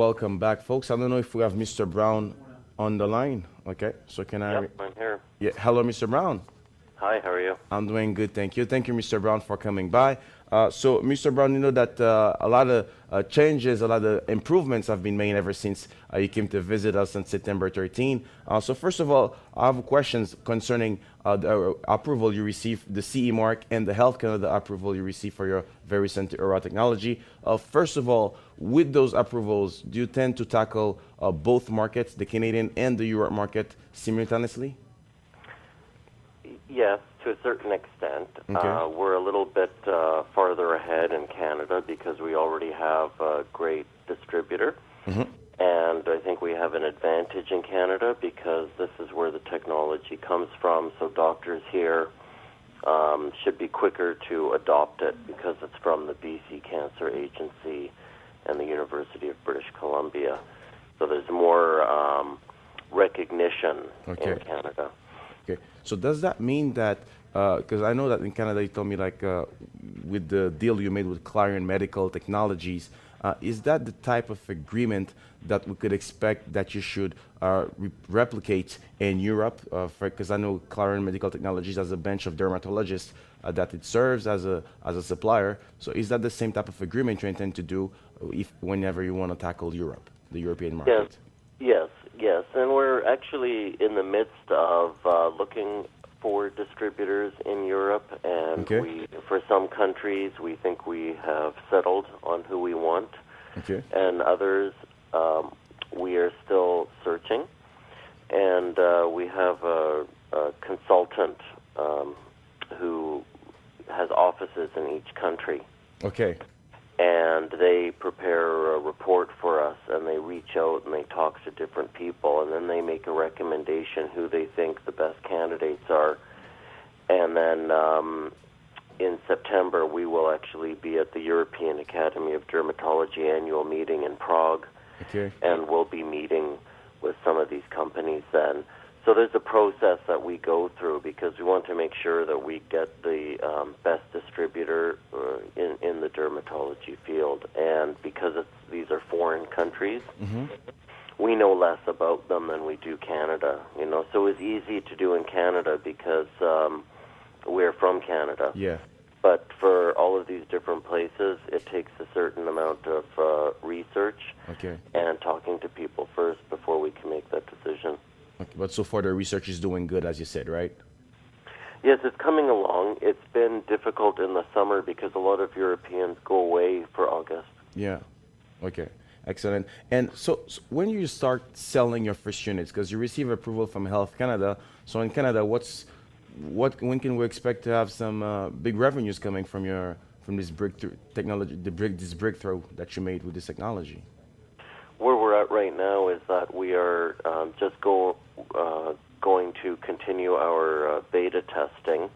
welcome back, folks. I don't know if we have Mr. Brown on the line. Okay, so can I? Yep, I'm here. Yeah, hello, Mr. Brown. Hi, how are you? I'm doing good, thank you. Thank you, Mr. Brown, for coming by. So, Mr. Brown, you know that a lot of changes, a lot of improvements have been made ever since you came to visit us on September 13. So, first of all, I have questions concerning the approval you received, the CE mark, and the Health Canada approval you received for your Verisante technology. First of all, with those approvals, do you tend to tackle both markets, the Canadian and the Europe market, simultaneously? Yes, to a certain extent. Okay. We're a little bit farther ahead in Canada because we already have a great distributor. And I think we have an advantage in Canada because this is where the technology comes from. So doctors here should be quicker to adopt it because it's from the BC Cancer Agency and the University of British Columbia. So there's more recognition in Canada. Okay, so does that mean that, because I know that in Canada you told me like with the deal you made with Clarion Medical Technologies, is that the type of agreement that we could expect that you should replicate in Europe? Because I know Clarion Medical Technologies has a bench of dermatologists that it serves as a supplier. So is that the same type of agreement you intend to do whenever you want to tackle Europe, the European market? Yes, and we're actually in the midst of looking for distributors in Europe, and for some countries we think we have settled on who we want, and others we are still searching, and we have a consultant who has offices in each country. Okay. And they prepare a report for us, and they reach out and they talk to different people, and then they make a recommendation who they think the best candidates are. And then in September, we will actually be at the European Academy of Dermatology annual meeting in Prague, and we'll be meeting with some of these companies then. So there's a process that we go through because we want to make sure that we get the best distributor in the dermatology field. And because these are foreign countries, we know less about them than we do Canada. You know, so it's easy to do in Canada because we're from Canada. Yeah. But for all of these different places, it takes a certain amount of research and talking to people first before we can make that decision. Okay, but so far the research is doing good, as you said, right? Yes, it's coming along. It's been difficult in the summer because a lot of Europeans go away for August. Yeah. Okay. Excellent. And so when you start selling your first units, because you receive approval from Health Canada, so in Canada, when can we expect to have some big revenues coming from this breakthrough technology, this breakthrough that you made with this technology? Where we're at right now is that we are just going to continue our beta testing,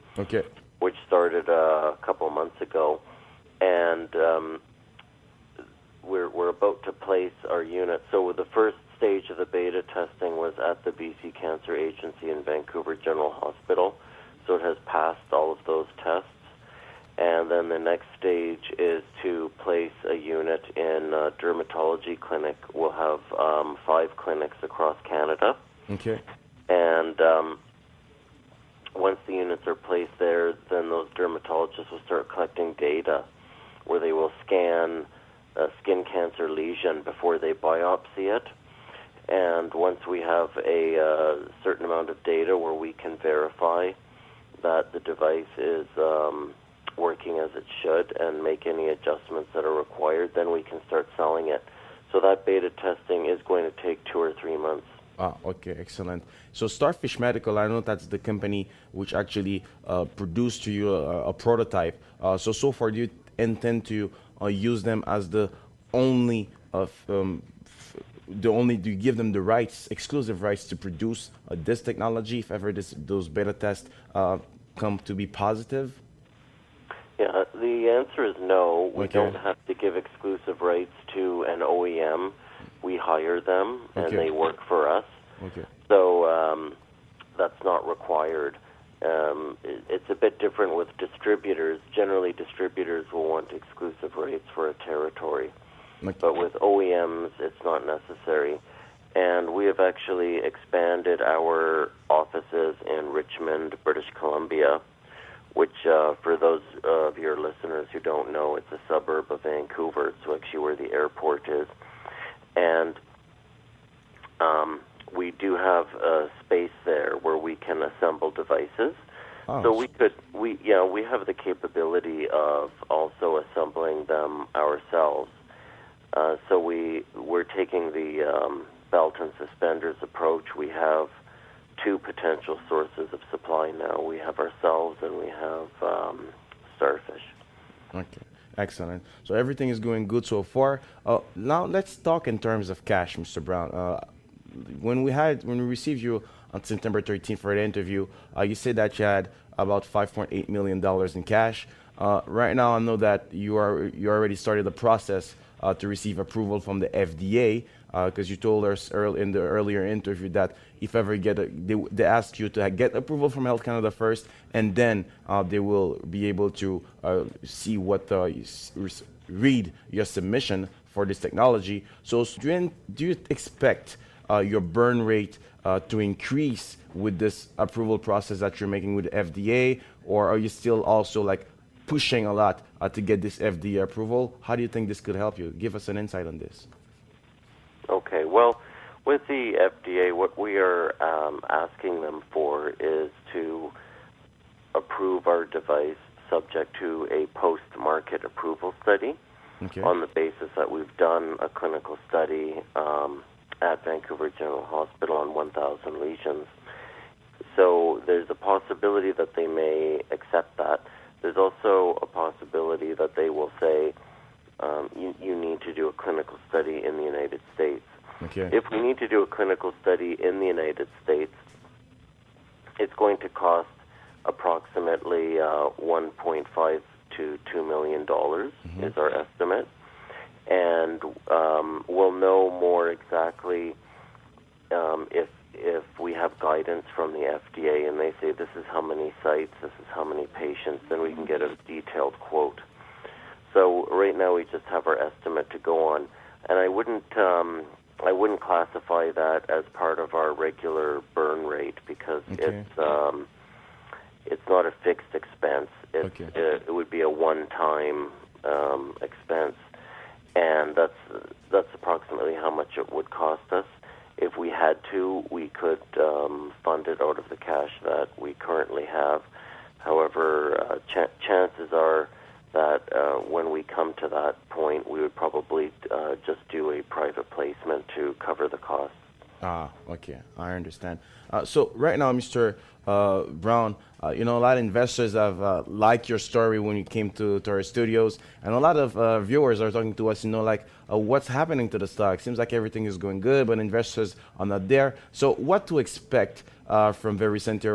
which started a couple of months ago, and we're about to place our unit. So the first stage of the beta testing was at the BC Cancer Agency in Vancouver General Hospital, so it has passed all of those tests. And then the next stage is to place a unit in a dermatology clinic. We'll have 5 clinics across Canada. Okay. And once the units are placed there, then those dermatologists will start collecting data where they will scan a skin cancer lesion before they biopsy it. And once we have a certain amount of data where we can verify that the device is working as it should and make any adjustments that are required, then we can start selling it. So that beta testing is going to take 2 or 3 months. Okay, excellent. So Starfish Medical, I know that's the company which actually produced to you a prototype. So far, do you intend to use them as do you give them the rights, exclusive rights to produce this technology if ever those beta tests come to be positive? Yeah, the answer is no. We don't have to give exclusive rights to an OEM. We hire them, and they work for us. So that's not required. It's a bit different with distributors. Generally, distributors will want exclusive rights for a territory. Okay. but with OEMs, it's not necessary. And we have actually expanded our offices in Richmond, British Columbia, which, for those of your listeners who don't know, it's a suburb of Vancouver. It's actually where the airport is. And we do have a space there where we can assemble devices. Oh, So we have the capability of also assembling them ourselves. So we're taking the belt and suspenders approach. We have two potential sources of supply now. We have ourselves and we have Starfish. okay. Excellent. So everything is going good so far. Now let's talk in terms of cash, Mr. Braun. When we received you on September 13th for the interview, you said that you had about $5.8 million in cash. Right now, I know that you already started the process to receive approval from the FDA, because you told us in the earlier interview that if ever they ask you to get approval from Health Canada first, and then they will be able to see read your submission for this technology. So do you expect your burn rate to increase with this approval process that you're making with the FDA, or are you still also like pushing a lot to get this FDA approval? How do you think this could help you? Give us an insight on this. Okay, well, with the FDA, what we are asking them for is to approve our device subject to a post-market approval study, Okay. on the basis that we've done a clinical study at Vancouver General Hospital on 1,000 lesions. So there's a possibility that they may accept that. There's also a possibility that they will say, you need to do a clinical study in the United States. Okay. If we need to do a clinical study in the United States, it's going to cost approximately $1.5 to $2 million is our estimate. And we'll know more exactly if we have guidance from the FDA and they say this is how many sites, this is how many patients, then we can get a detailed quote. So right now we just have our estimate to go on, and I wouldn't classify that as part of our regular burn rate because it's not a fixed expense. It would be a one-time expense, and that's approximately how much it would cost us. If we had to, we could fund it out of the cash that we currently have. However, chances are that when we come to that point, we would probably just do a private placement to cover the cost. Okay, I understand. So right now, Mr. Braun, a lot of investors have liked your story when you came to our studios, and a lot of viewers are talking to us, what's happening to the stock? Seems like everything is going good, but investors are not there. So what to expect from Verisante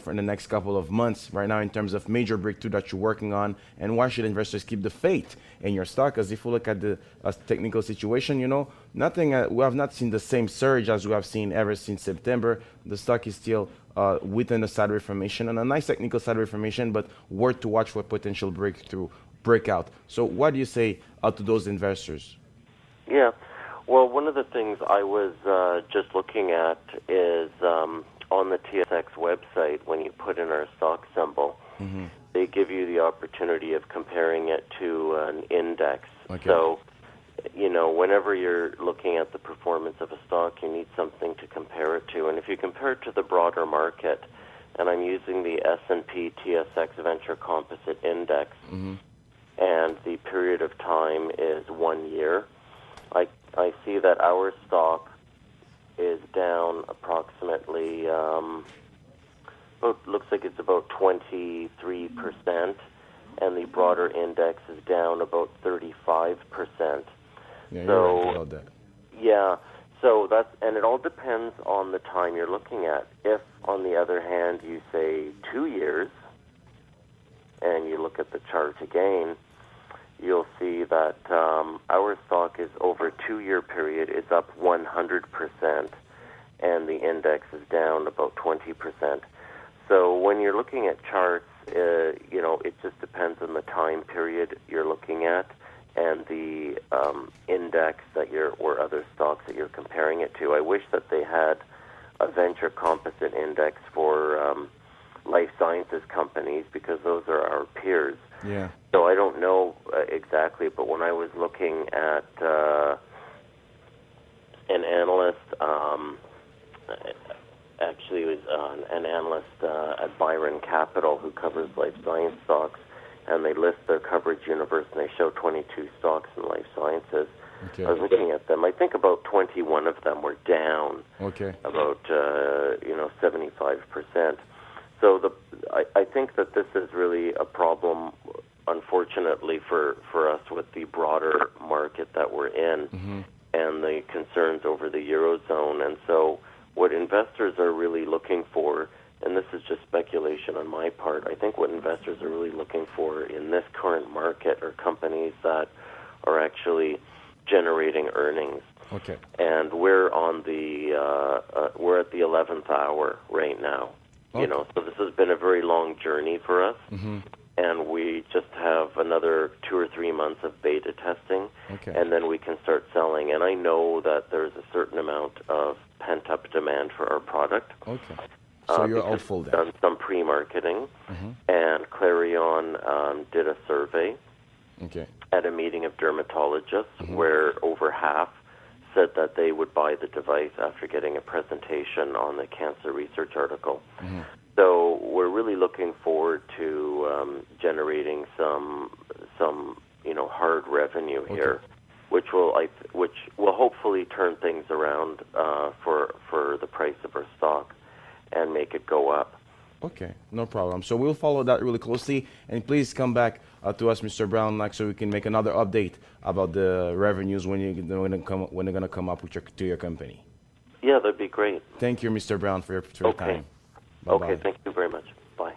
in the next couple of months right now in terms of major breakthrough that you're working on, and why should investors keep the faith in your stock? Because if you look at the technical situation, nothing. We have not seen the same surge as we have seen ever since September. The stock is still within a sideways formation and a nice technical sideways formation, but worth to watch for potential breakout. So what do you say to those investors? Yeah, well, one of the things I was just looking at is on the TSX website, when you put in our stock symbol, they give you the opportunity of comparing it to an index. Okay. So, whenever you're looking at the performance of a stock, you need something to compare it to. And if you compare it to the broader market, and I'm using the S&P TSX Venture Composite Index, and the period of time is 1 year, I see that our stock is down approximately, looks like it's about 23%, and the broader index is down about 35%. Yeah, so, you're right about that. Yeah, so and it all depends on the time you're looking at. If, on the other hand, you say 2 years, and you look at the chart again, you'll see that our stock is over a 2-year period is up 100%, and the index is down about 20%. So when you're looking at charts, it just depends on the time period you're looking at. and the index that or other stocks that you're comparing it to. I wish that they had a venture composite index for life sciences companies, because those are our peers. Yeah. So I don't know exactly, but when I was looking at an analyst, actually it was an analyst at Byron Capital who covers life science stocks, and they list their coverage universe, and they show 22 stocks in life sciences. Okay. I was looking at them. I think about 21 of them were down. Okay. About 75%. So I think that this is really a problem, unfortunately, for us with the broader market that we're in, and the concerns over the Eurozone. And so what investors are really looking for, and this is just speculation on my part, I think what investors are really looking for in this current market are companies that are actually generating earnings. Okay. And we're on we're at the 11th hour right now. Okay. So this has been a very long journey for us, and we just have another 2 or 3 months of beta testing, and then we can start selling. And I know that there's a certain amount of pent-up demand for our product. Okay. So you're hopeful we've then. done some pre-marketing, and Clarion did a survey at a meeting of dermatologists where over half said that they would buy the device after getting a presentation on the cancer research article. So we're really looking forward to generating some hard revenue here, which will hopefully turn things around for the price of our stock and make it go up. Okay, no problem. So we'll follow that really closely, and please come back to us, Mr. Braun, so we can make another update about the revenues when they're gonna come up to your company. Yeah, that'd be great. Thank you, Mr. Braun, for your time. Bye-bye. Okay, thank you very much. Bye.